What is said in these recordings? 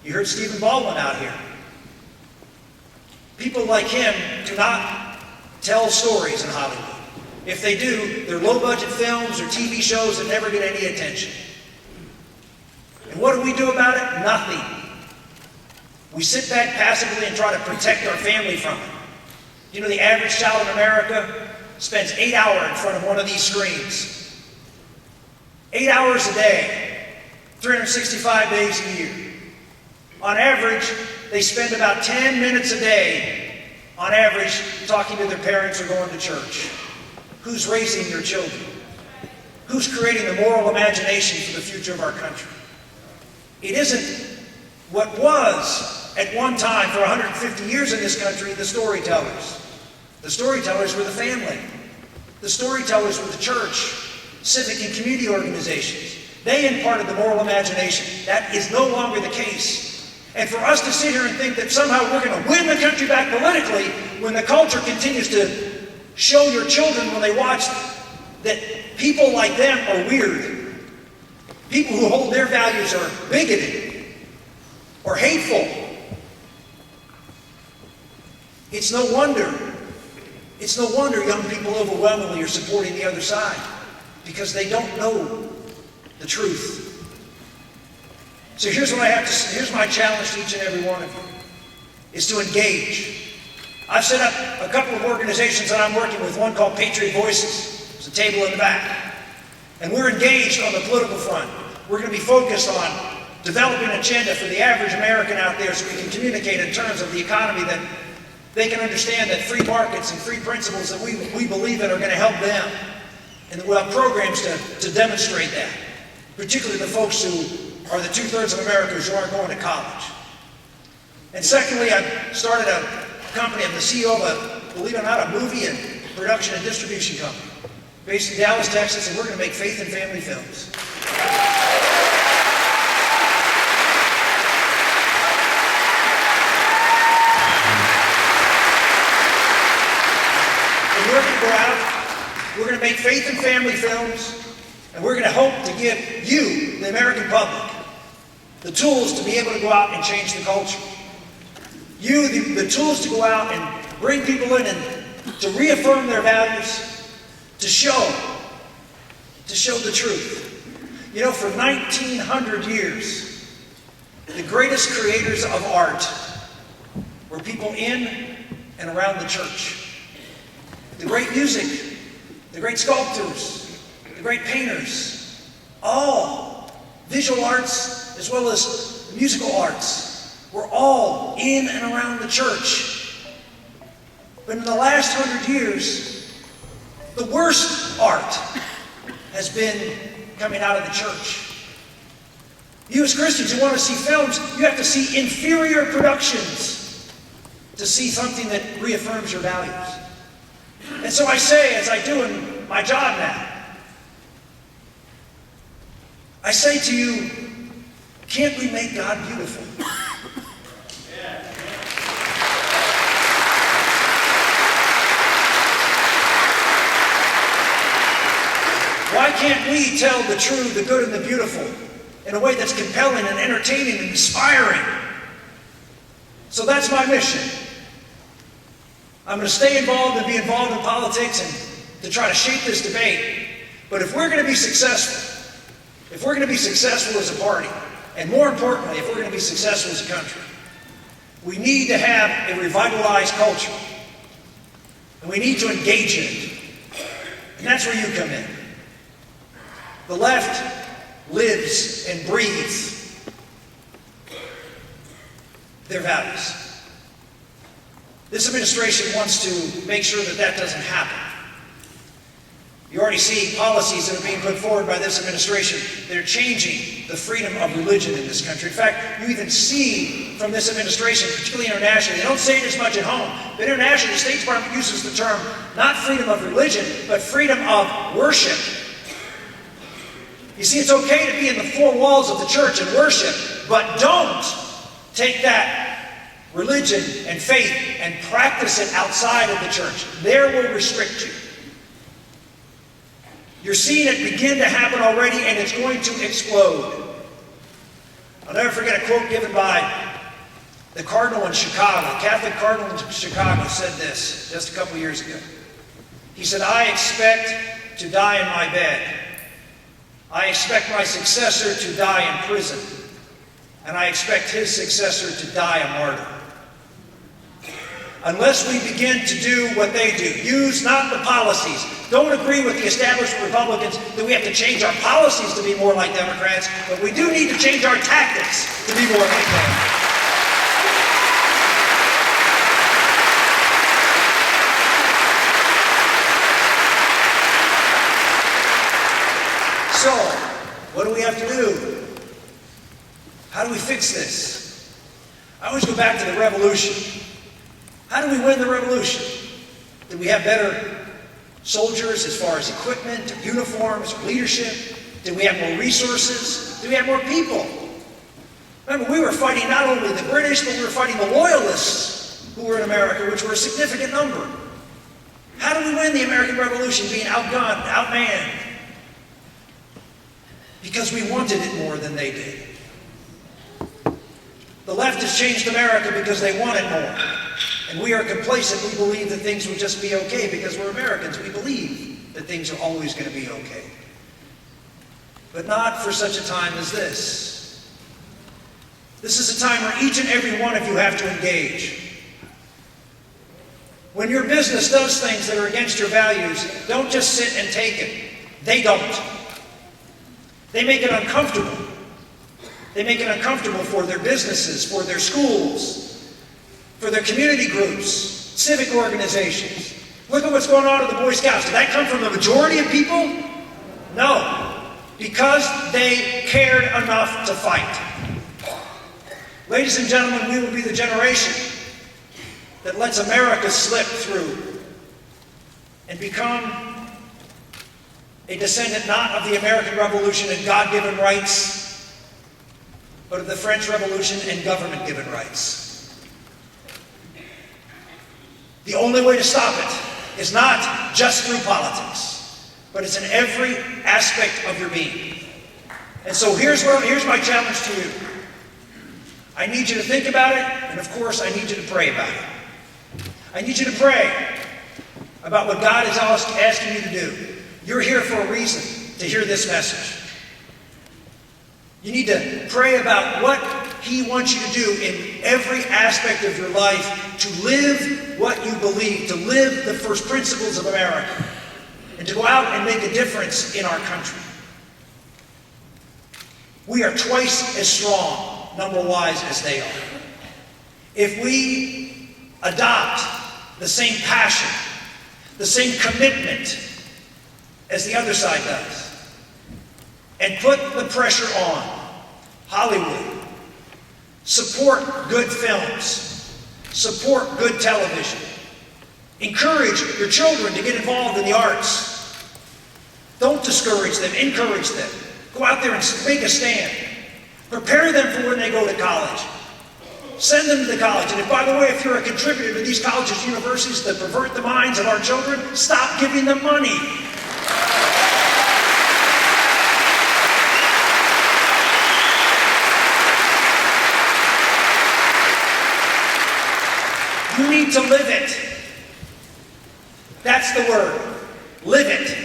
You heard Stephen Baldwin out here. People like him do not tell stories in Hollywood. If they do, they're low-budget films or TV shows that never get any attention. And what do we do about it? Nothing. We sit back passively and try to protect our family from it. You know, the average child in America spends 8 hours in front of one of these screens. 8 hours a day, 365 days a year. On average, they spend about 10 minutes a day, on average, talking to their parents or going to church. Who's raising your children? Who's creating the moral imagination for the future of our country? It isn't what was at one time for 150 years in this country, the storytellers. The storytellers were the family. The storytellers were the church, civic and community organizations. They imparted the moral imagination. That is no longer the case. And for us to sit here and think that somehow we're going to win the country back politically when the culture continues to show your children when they watch that people like them are weird. People who hold their values are bigoted or hateful. It's no wonder young people overwhelmingly are supporting the other side, because they don't know the truth. So here's my challenge to each and every one of you, is to engage. I've set up a couple of organizations that I'm working with, one called Patriot Voices. There's a table in the back. And we're engaged on the political front. We're going to be focused on developing an agenda for the average American out there so we can communicate in terms of the economy, that they can understand that free markets and free principles that we believe in are going to help them. And that we'll have programs to demonstrate that, particularly the folks who are the 2/3 of Americans who aren't going to college. And secondly, I started a company. I'm the CEO of a, believe it or not, a movie and production and distribution company based in Dallas, Texas, and we're going to make faith and family films. And we're going to go out, we're going to make faith and family films, and we're going to hope to give you, the American public, the tools to be able to go out and change the culture. You, the tools to go out and bring people in and to reaffirm their values, to show the truth. You know, for 1900 years, the greatest creators of art were people in and around the church. The great music, the great sculptors, the great painters, all visual arts as well as musical arts, were all in and around the church. But in the last 100 years, the worst art has been coming out of the church. You as Christians who want to see films, you have to see inferior productions to see something that reaffirms your values. And so I say, as I do in my job now, I say to you, can't we make God beautiful? Why can't we tell the true, the good, and the beautiful in a way that's compelling and entertaining and inspiring? So that's my mission. I'm going to stay involved and be involved in politics and to try to shape this debate. But if we're going to be successful, as a party, and more importantly, if we're going to be successful as a country, we need to have a revitalized culture. And we need to engage in it. And that's where you come in. The left lives and breathes their values. This administration wants to make sure that that doesn't happen. You already see policies that are being put forward by this administration that are changing the freedom of religion in this country. In fact, you even see from this administration, particularly internationally, they don't say it as much at home, but internationally, the State Department uses the term not freedom of religion, but freedom of worship. You see, it's okay to be in the four walls of the church and worship, but don't take that religion and faith and practice it outside of the church. There will restrict you. You're seeing it begin to happen already, and it's going to explode. I'll never forget a quote given by the cardinal in Chicago. The Catholic cardinal in Chicago said this just a couple years ago. He said, "I expect to die in my bed. I expect my successor to die in prison. And I expect his successor to die a martyr." Unless we begin to do what they do, use not the policies. Don't agree with the established Republicans that we have to change our policies to be more like Democrats, but we do need to change our tactics to be more like them. So, what do we have to do? How do we fix this? I always go back to the revolution. How do we win the revolution? Did we have better soldiers as far as equipment, or uniforms, or leadership? Did we have more resources? Did we have more people? Remember, we were fighting not only the British, but we were fighting the Loyalists who were in America, which were a significant number. How do we win the American Revolution? Being outgunned, outmanned. Because we wanted it more than they did. The left has changed America because they want it more. And we are complacent. We believe that things will just be okay because we're Americans. We believe that things are always going to be okay. But not for such a time as this. This is a time where each and every one of you have to engage. When your business does things that are against your values, don't just sit and take it. They don't. They make it uncomfortable. They make it uncomfortable for their businesses, for their schools, for their community groups, civic organizations. Look at what's going on with the Boy Scouts. Did that come from the majority of people? No. Because they cared enough to fight. Ladies and gentlemen, we will be the generation that lets America slip through and become a descendant not of the American Revolution and God-given rights, but of the French Revolution and government-given rights. The only way to stop it is not just through politics, but it's in every aspect of your being. And so here's my challenge to you. I need you to think about it, and of course I need you to pray about it. I need you to pray about what God is asking you to do. You're here for a reason, to hear this message. You need to pray about what He wants you to do in every aspect of your life to live what you believe, to live the first principles of America, and to go out and make a difference in our country. We are twice as strong, number-wise, as they are. If we adopt the same passion, the same commitment as the other side does, and put the pressure on Hollywood, support good films, support good television, encourage your children to get involved in the arts. Don't discourage them, encourage them. Go out there and make a stand. Prepare them for when they go to college. Send them to the college. And by the way, if you're a contributor to these colleges and universities that pervert the minds of our children, stop giving them money. You need to live it. That's the word. Live it.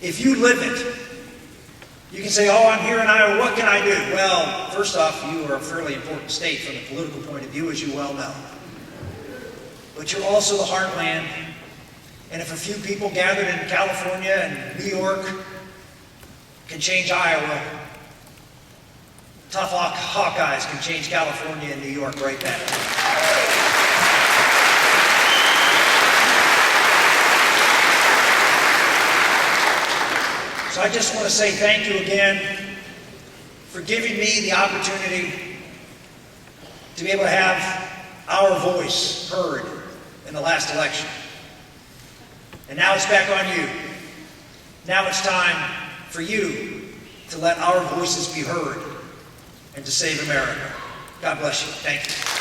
If you live it, you can say, oh, I'm here in Iowa, what can I do? Well, first off, you are a fairly important state from a political point of view, as you well know. But you're also the heartland. And if a few people gathered in California and New York can change Iowa, tough Hawkeyes can change California and New York right now. So I just want to say thank you again for giving me the opportunity to be able to have our voice heard in the last election. And now it's back on you. Now it's time for you to let our voices be heard and to save America. God bless you. Thank you.